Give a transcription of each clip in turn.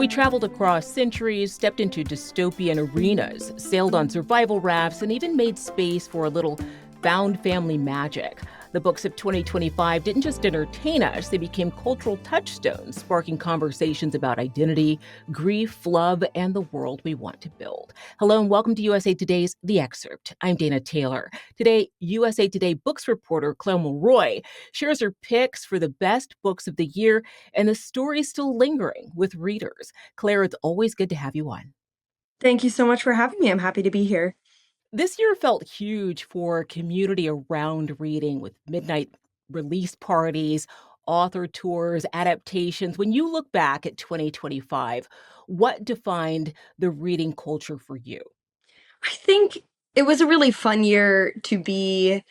We traveled across centuries, stepped into dystopian arenas, sailed on survival rafts, and even made space for a little found family magic. The books of 2025 didn't just entertain us, they became cultural touchstones, sparking conversations about identity, grief, love, and the world we want to build. Hello and welcome to USA Today's The Excerpt. I'm Dana Taylor. Today, USA Today books reporter Clare Mulroy shares her picks for the best books of the year and the stories still lingering with readers. Clare, it's always good to have you on. Thank you so much for having me. I'm happy to be here. This year felt huge for community around reading with midnight release parties, author tours, adaptations. When you look back at 2025, what defined the reading culture for you? I think it was a really fun year to be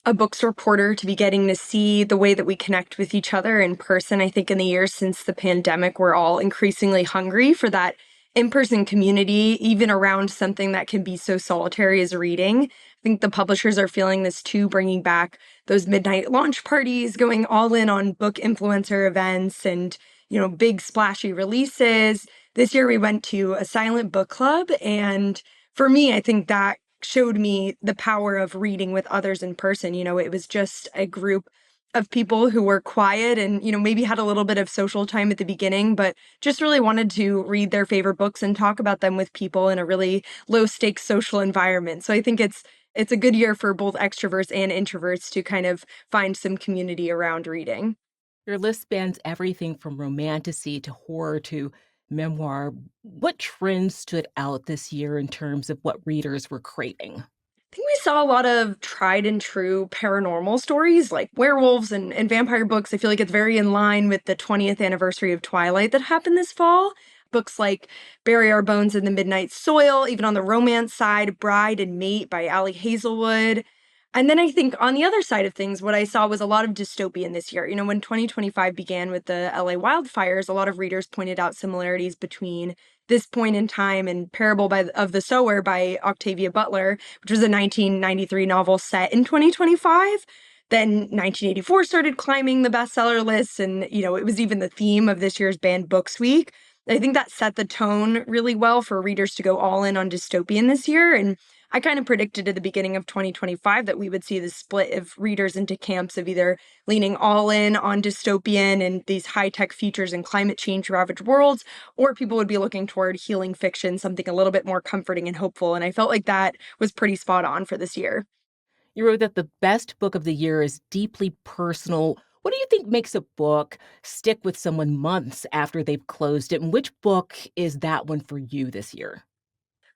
a books reporter, to be getting to see the way that we connect with each other in person. I think in the years since the pandemic, we're all increasingly hungry for that in-person community, even around something that can be so solitary as reading. I think the publishers are feeling this too, bringing back those midnight launch parties, going all in on book influencer events and, big splashy releases. This year we went to a silent book club, and for me, I think that showed me the power of reading with others in person. It was just a group of people who were quiet and, maybe had a little bit of social time at the beginning, but just really wanted to read their favorite books and talk about them with people in a really low stakes social environment. So I think it's a good year for both extroverts and introverts to kind of find some community around reading. Your list spans everything from romantasy to horror to memoir. What trends stood out this year in terms of what readers were craving? I think we saw a lot of tried and true paranormal stories like werewolves and vampire books. I feel like it's very in line with the 20th anniversary of Twilight that happened this fall. Books like Bury Our Bones in the Midnight Soil, even on the romance side, Bride and Mate by Ali Hazelwood. And then I think on the other side of things, what I saw was a lot of dystopian this year. When 2025 began with the LA wildfires, a lot of readers pointed out similarities between this point in time and of the Sower by Octavia Butler, which was a 1993 novel set in 2025. Then 1984 started climbing the bestseller lists, and it was even the theme of this year's Banned Books Week. I think that set the tone really well for readers to go all in on dystopian this year, and I kind of predicted at the beginning of 2025 that we would see the split of readers into camps of either leaning all in on dystopian and these high-tech features and climate change ravaged worlds, or people would be looking toward healing fiction, something a little bit more comforting and hopeful. And I felt like that was pretty spot on for this year. You wrote that the best book of the year is deeply personal. What do you think makes a book stick with someone months after they've closed it? And which book is that one for you this year?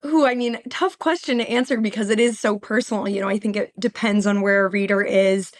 Ooh, I mean, tough question to answer because it is so personal. I think it depends on where a reader is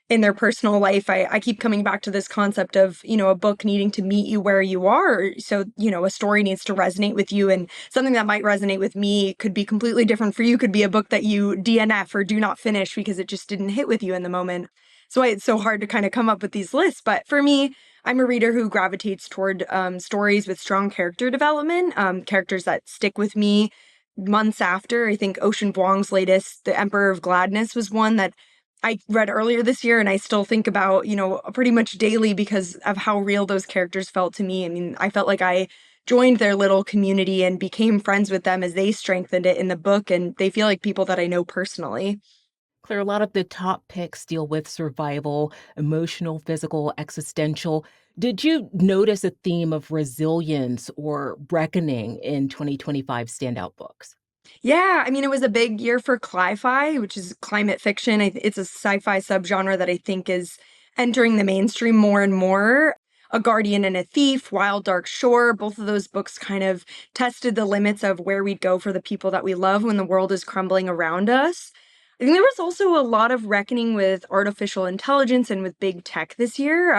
in their personal life. I keep coming back to this concept of, a book needing to meet you where you are. So, a story needs to resonate with you, and something that might resonate with me could be completely different for you, could be a book that you DNF or do not finish because it just didn't hit with you in the moment. So why it's so hard to kind of come up with these lists. But for me, I'm a reader who gravitates toward stories with strong character development, characters that stick with me months after. I think Ocean Vuong's latest, The Emperor of Gladness, was one that I read earlier this year and I still think about, pretty much daily because of how real those characters felt to me. I mean, I felt like I joined their little community and became friends with them as they strengthened it in the book, and they feel like people that I know personally. Claire, a lot of the top picks deal with survival, emotional, physical, existential. Did you notice a theme of resilience or reckoning in 2025 standout books? Yeah, I mean, it was a big year for cli-fi, which is climate fiction. It's a sci-fi subgenre that I think is entering the mainstream more and more. A Guardian and a Thief, Wild Dark Shore, both of those books kind of tested the limits of where we'd go for the people that we love when the world is crumbling around us. I think there was also a lot of reckoning with artificial intelligence and with big tech this year.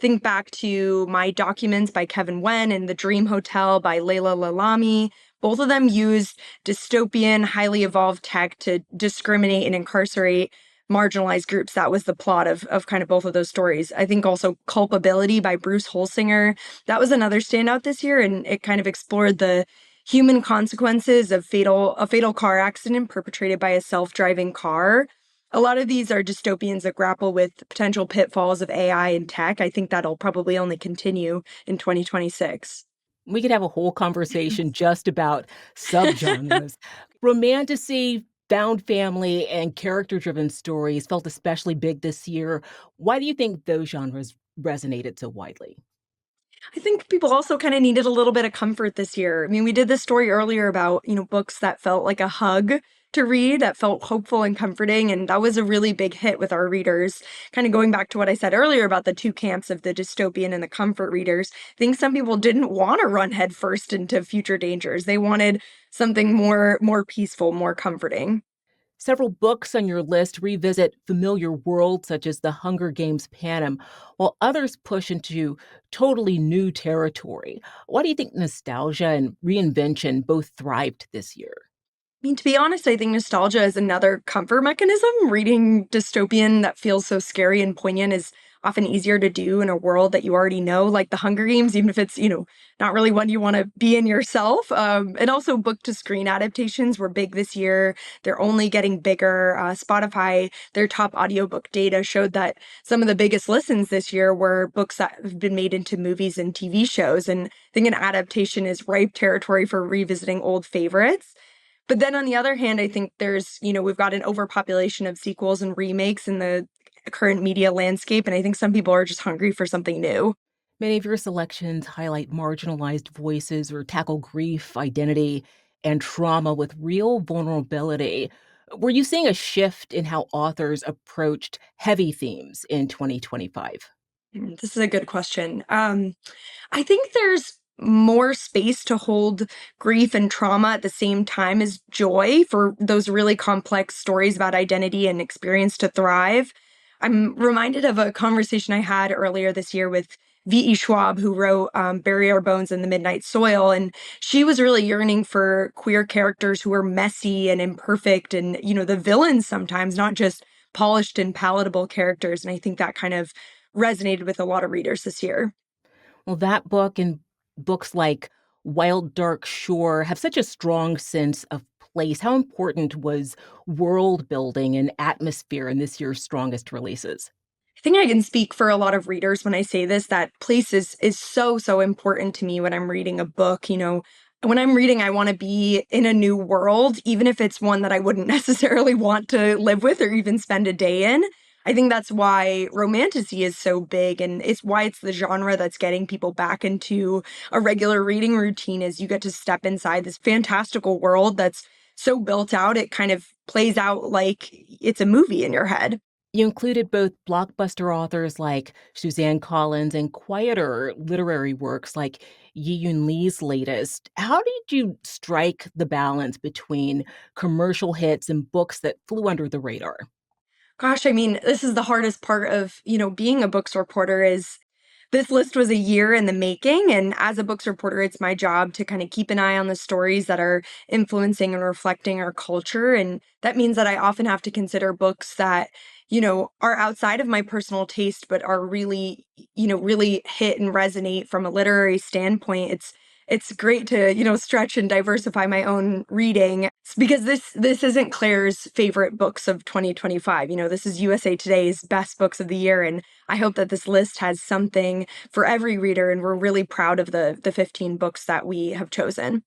Think back to My Documents by Kevin Wen and The Dream Hotel by Leila Lalami. Both of them used dystopian, highly evolved tech to discriminate and incarcerate marginalized groups. That was the plot of kind of both of those stories. I think also Culpability by Bruce Holsinger. That was another standout this year, and it kind of explored the human consequences of a fatal car accident perpetrated by a self-driving car. A lot of these are dystopians that grapple with potential pitfalls of AI and tech. I think that'll probably only continue in 2026. We could have a whole conversation just about subgenres. Romantasy, found family, and character-driven stories felt especially big this year. Why do you think those genres resonated so widely? I think people also kind of needed a little bit of comfort this year. I mean, we did this story earlier about, books that felt like a hug to read, that felt hopeful and comforting. And that was a really big hit with our readers. Kind of going back to what I said earlier about the two camps of the dystopian and the comfort readers, I think some people didn't want to run headfirst into future dangers. They wanted something more peaceful, more comforting. Several books on your list revisit familiar worlds such as the Hunger Games Panem, while others push into totally new territory. Why do you think nostalgia and reinvention both thrived this year? I mean, to be honest, I think nostalgia is another comfort mechanism. Reading dystopian that feels so scary and poignant is often easier to do in a world that you already know, like the Hunger Games, even if it's, not really one you want to be in yourself. And also book to screen adaptations were big this year. They're only getting bigger. Spotify, their top audiobook data showed that some of the biggest listens this year were books that have been made into movies and TV shows. And I think an adaptation is ripe territory for revisiting old favorites. But then on the other hand, I think we've got an overpopulation of sequels and remakes in the current media landscape, and I think some people are just hungry for something new. Many of your selections highlight marginalized voices or tackle grief, identity, and trauma with real vulnerability. Were you seeing a shift in how authors approached heavy themes in 2025? This is a good question. I think there's more space to hold grief and trauma at the same time as joy for those really complex stories about identity and experience to thrive. I'm reminded of a conversation I had earlier this year with V.E. Schwab, who wrote Bury Our Bones in the Midnight Soil. And she was really yearning for queer characters who were messy and imperfect and, the villains sometimes, not just polished and palatable characters. And I think that kind of resonated with a lot of readers this year. Well, that book and books like Wild Dark Shore have such a strong sense of place. How important was world building and atmosphere in this year's strongest releases? I think I can speak for a lot of readers when I say this, that place is so important to me when I'm reading a book. When I'm reading, I want to be in a new world, even if it's one that I wouldn't necessarily want to live with or even spend a day in. I think that's why romantasy is so big, and it's why it's the genre that's getting people back into a regular reading routine. Is you get to step inside this fantastical world that's so built out, it kind of plays out like it's a movie in your head. You included both blockbuster authors like Suzanne Collins and quieter literary works like Yi Yun Lee's latest. How did you strike the balance between commercial hits and books that flew under the radar? Gosh, I mean, this is the hardest part of, being a books reporter is this list was a year in the making. And as a books reporter, it's my job to kind of keep an eye on the stories that are influencing and reflecting our culture. And that means that I often have to consider books that, are outside of my personal taste, but are really, really hit and resonate from a literary standpoint. It's great to, stretch and diversify my own reading because this isn't Claire's favorite books of 2025. This is USA Today's best books of the year. And I hope that this list has something for every reader. And we're really proud of the 15 books that we have chosen.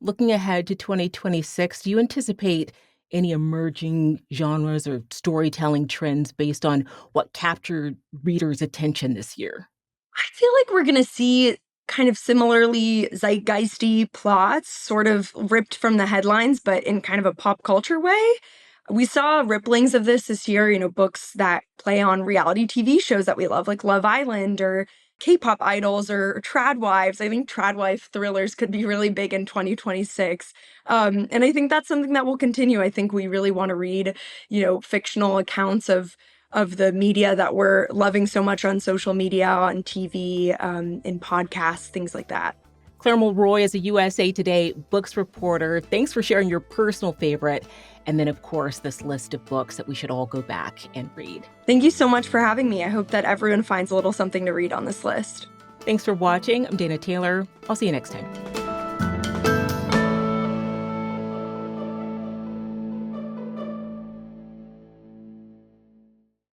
Looking ahead to 2026, do you anticipate any emerging genres or storytelling trends based on what captured readers' attention this year? I feel like we're gonna see kind of similarly zeitgeisty plots, sort of ripped from the headlines, but in kind of a pop culture way. We saw ripplings of this year, books that play on reality TV shows that we love, like Love Island or K-pop idols or trad wives. I think trad wife thrillers could be really big in 2026. And I think that's something that will continue. I think we really want to read, fictional accounts of the media that we're loving so much on social media, on TV, in podcasts, things like that. Clare Mulroy is a USA Today books reporter. Thanks for sharing your personal favorite. And then, of course, this list of books that we should all go back and read. Thank you so much for having me. I hope that everyone finds a little something to read on this list. Thanks for watching. I'm Dana Taylor. I'll see you next time.